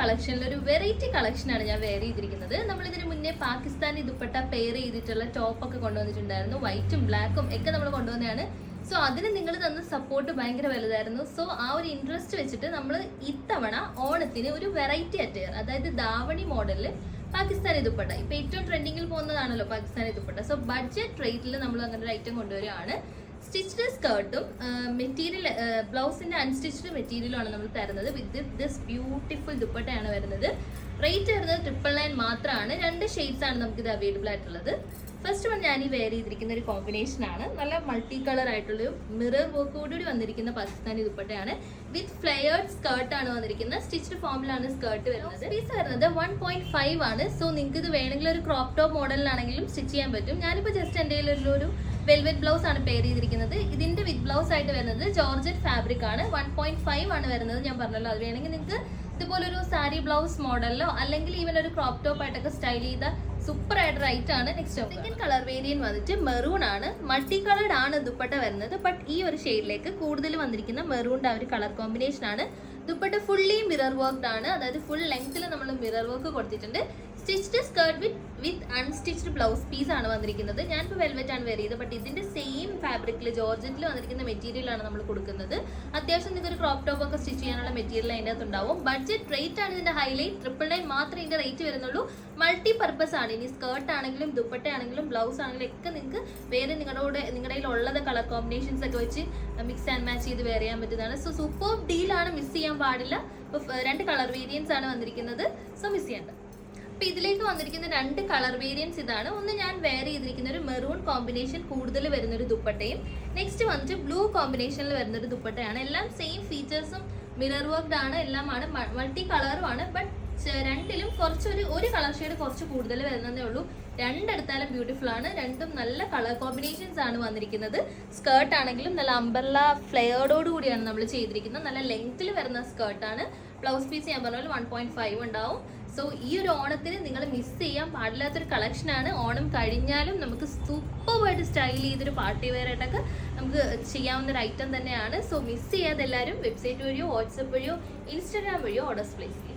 കളക്ഷനിൽ ഒരു വെറൈറ്റി കളക്ഷനാണ് ഞാൻ വെയർ ചെയ്തിരിക്കുന്നത്. നമ്മളിതിന് മുന്നേ പാകിസ്ഥാനി ദുപ്പട്ട പെയർ ചെയ്തിട്ടുള്ള ടോപ്പൊക്കെ കൊണ്ടുവന്നിട്ടുണ്ടായിരുന്നു. വൈറ്റും ബ്ലാക്കും ഒക്കെ നമ്മൾ കൊണ്ടുവന്നതാണ്. സോ അതിന് നിങ്ങൾ തന്ന സപ്പോർട്ട് ഭയങ്കര വലുതായിരുന്നു. സോ ആ ഒരു ഇൻട്രസ്റ്റ് വെച്ചിട്ട് നമ്മൾ ഇത്തവണ ഓണത്തിന് ഒരു വെറൈറ്റി അറ്റയർ, അതായത് ദാവണി മോഡലിൽ പാകിസ്ഥാനി ദുപ്പട്ട, ഇപ്പൊ ഏറ്റവും ട്രെൻഡിങ്ങിൽ പോകുന്നതാണല്ലോ പാകിസ്ഥാനി ദുപ്പട്ട. സോ ബഡ്ജറ്റ് റേറ്റിൽ നമ്മൾ അങ്ങനെ ഒരു ഐറ്റം കൊണ്ടുവരികയാണ്. സ്റ്റിച്ച്ഡ് സ്കേർട്ടും മെറ്റീരിയൽ ബ്ലൗസിന്റെ അൺസ്റ്റിച്ച്ഡ് മെറ്റീരിയലുമാണ് നമ്മൾ തരുന്നത്. വിത്ത് ദിസ് ബ്യൂട്ടിഫുൾ ദുപ്പട്ടയാണ് വരുന്നത്. റേറ്റ് വരുന്നത് 999 മാത്രമാണ്. 2 ഷെയ്ഡ്സ് ആണ് നമുക്കിത് അവൈലബിൾ ആയിട്ടുള്ളത്. ഫസ്റ്റ് വൺ ഞാൻ ഈ വെയർ ചെയ്തിരിക്കുന്ന ഒരു കോമ്പിനേഷൻ ആണ്. നല്ല മൾട്ടി കളർ ആയിട്ടുള്ളൊരു മിറർ വർക്കോടുകൂടി വന്നിരിക്കുന്ന പാകിസ്ഥാനി ദുപ്പട്ടയാണ്. വിത്ത് ഫ്ലെയർഡ് സ്കേർട്ട് ആണ് വന്നിരിക്കുന്നത്. സ്റ്റിച്ച്ഡ് ഫോമിലാണ് സ്കേർട്ട് വരുന്നത്. പീസ് വരുന്നത് 1.5 ആണ്. സോ നിങ്ങൾക്ക് ഇത് വേണമെങ്കിൽ ഒരു ക്രോപ്പ് ടോപ്പ് മോഡലിലാണെങ്കിലും സ്റ്റിച്ച് ചെയ്യാൻ പറ്റും. ഞാനിപ്പോൾ ജസ്റ്റ് എൻ്റെ ഒരു വെൽവെറ്റ് ബ്ലൗസ് ആണ് പെയർ ചെയ്തിരിക്കുന്നത്. ഇതിന്റെ വിത്ത് ബ്ലൗസ് ആയിട്ട് വരുന്നത് ജോർജറ്റ് ഫാബ്രിക് ആണ്. 1.5 ആണ് വരുന്നത്. ഞാൻ പറഞ്ഞല്ലോ, അത് വേണമെങ്കിൽ നിങ്ങൾക്ക് ഇതുപോലൊരു സാരി ബ്ലൗസ് മോഡലിലോ അല്ലെങ്കിൽ ഈവൻ ഒരു ക്രോപ്പ് ടോപ്പ് ആയിട്ടൊക്കെ സ്റ്റൈൽ ചെയ്ത സൂപ്പർ ആയിട്ട് റൈറ്റ് ആണ്. നെക്സ്റ്റ് സെക്കൻഡ് കളർ വേരിയന്റ് വന്നിട്ട് മെറൂൺ ആണ്. മൾട്ടി കളർഡ് ആണ് ദുപ്പട്ട വരുന്നത്. ബട്ട് ഈ ഒരു ഷെയ്ഡിലേക്ക് കൂടുതൽ വന്നിരിക്കുന്ന മെറൂണിന്റെ ആ ഒരു കളർ കോമ്പിനേഷൻ ആണ്. ദുപ്പട്ട ഫുള്ളി മിറർ വർക്ക്ഡ് ആണ്. അതായത് ഫുൾ ലെങ്ത്തിൽ നമ്മൾ മിറർ വർക്ക് കൊടുത്തിട്ടുണ്ട്. സ്റ്റിച്ച്ഡ് സ്കേർട്ട് വിത്ത് അൺസ്റ്റിച്ച്ഡ് ബ്ലൗസ് പീസ് ആണ് വന്നിരിക്കുന്നത്. ഞാനിപ്പോൾ വെൽവെറ്റ് ആണ് വെയർ ചെയ്തത്. ബട്ട് ഇതിന്റെ സെയിം ഫാബ്രിക്കിൽ ജോർജറ്റിൽ വന്നിരിക്കുന്ന മെറ്റീരിയൽ ആണ് നമ്മൾ കൊടുക്കുന്നത്. അത്യാവശ്യം നിങ്ങൾക്ക് ഒരു ക്രോപ്പ് ടോപ്പ് ഒക്കെ സ്റ്റിച്ച് ചെയ്യാനുള്ള മെറ്റീരിയൽ അതിൻ്റെ അകത്ത് ഉണ്ടാവും. ബഡ്ജറ്റ് റേറ്റ് ആണ് ഇതിന്റെ ഹൈലൈറ്റ്. 999 മാത്രമേ ഇതിന്റെ റേറ്റ് വരുന്നുള്ളൂ. മൾട്ടി പർപ്പസ് ആണ്. ഇനി സ്കേർട്ട് ആണെങ്കിലും ദുപ്പട്ട ആണെങ്കിലും ബ്ലൗസ് ആണെങ്കിലും ഒക്കെ നിങ്ങൾക്ക് വേറെ നിങ്ങളുടെ ഉള്ളത് കളർ കോമ്പിനേഷൻസ് ഒക്കെ വെച്ച് മിക്സ് ആൻഡ് മാച്ച് ചെയ്ത് വെയർ ചെയ്യാൻ പറ്റുന്നതാണ്. സോ സൂപ്പർ ഡീലാണ്, മിസ് ചെയ്യാൻ പാടില്ല. 2 കളർ വേരിയൻസ് ആണ് വന്നിരിക്കുന്നത്. സോ മിസ് ചെയ്യേണ്ട. അപ്പൊ ഇതിലേക്ക് വന്നിരിക്കുന്ന 2 കളർ വേരിയൻസ് ഇതാണ്. ഒന്ന് ഞാൻ വെയർ ചെയ്തിരിക്കുന്ന ഒരു മെറൂൺ കോമ്പിനേഷൻ കൂടുതൽ വരുന്ന ഒരു ദുപ്പട്ടയും, നെക്സ്റ്റ് വന്നിട്ട് ബ്ലൂ കോമ്പിനേഷനിൽ വരുന്ന ഒരു ദുപ്പട്ടയാണ്. എല്ലാം സെയിം ഫീച്ചേഴ്സും മിറർ വർക്ക്ഡ് ആണ്, എല്ലാമാണ് മൾട്ടി കളറുമാണ്. ബട്ട് രണ്ടിലും ഒരു കളർ ഷെയ്ഡ് കുറച്ച് കൂടുതൽ വരുന്നതേ ഉള്ളൂ. രണ്ടെടുത്താലും ബ്യൂട്ടിഫുൾ ആണ്. രണ്ടും നല്ല കളർ കോമ്പിനേഷൻസ് ആണ് വന്നിരിക്കുന്നത്. സ്കേർട്ട് ആണെങ്കിലും നല്ല അംബർല ഫ്ലെയർഡോട് കൂടിയാണ് നമ്മൾ ചെയ്തിരിക്കുന്നത്. നല്ല ലെങ്ത്തിൽ വരുന്ന സ്കേർട്ടാണ്. ബ്ലൗസ് പീസ് ഞാൻ പറഞ്ഞ പോലെ 1.5 ഉണ്ടാവും. സോ ഈ ഒരു ഓണത്തിന് നിങ്ങൾ മിസ് ചെയ്യാൻ പാടില്ലാത്തൊരു കളക്ഷനാണ്. ഓണം കഴിഞ്ഞാലും നമുക്ക് സൂപ്പറായിട്ട് സ്റ്റൈൽ ചെയ്തൊരു പാർട്ടി വെയർ ആയിട്ടൊക്കെ നമുക്ക് ചെയ്യാവുന്ന ഒരു ഐറ്റം തന്നെയാണ്. സോ മിസ് ചെയ്യാതെ എല്ലാവരും വെബ്സൈറ്റ് വഴിയോ വാട്സപ്പ് വഴിയോ ഇൻസ്റ്റാഗ്രാം വഴിയോ ഓർഡേഴ്സ് പ്ലേസ് ചെയ്യും.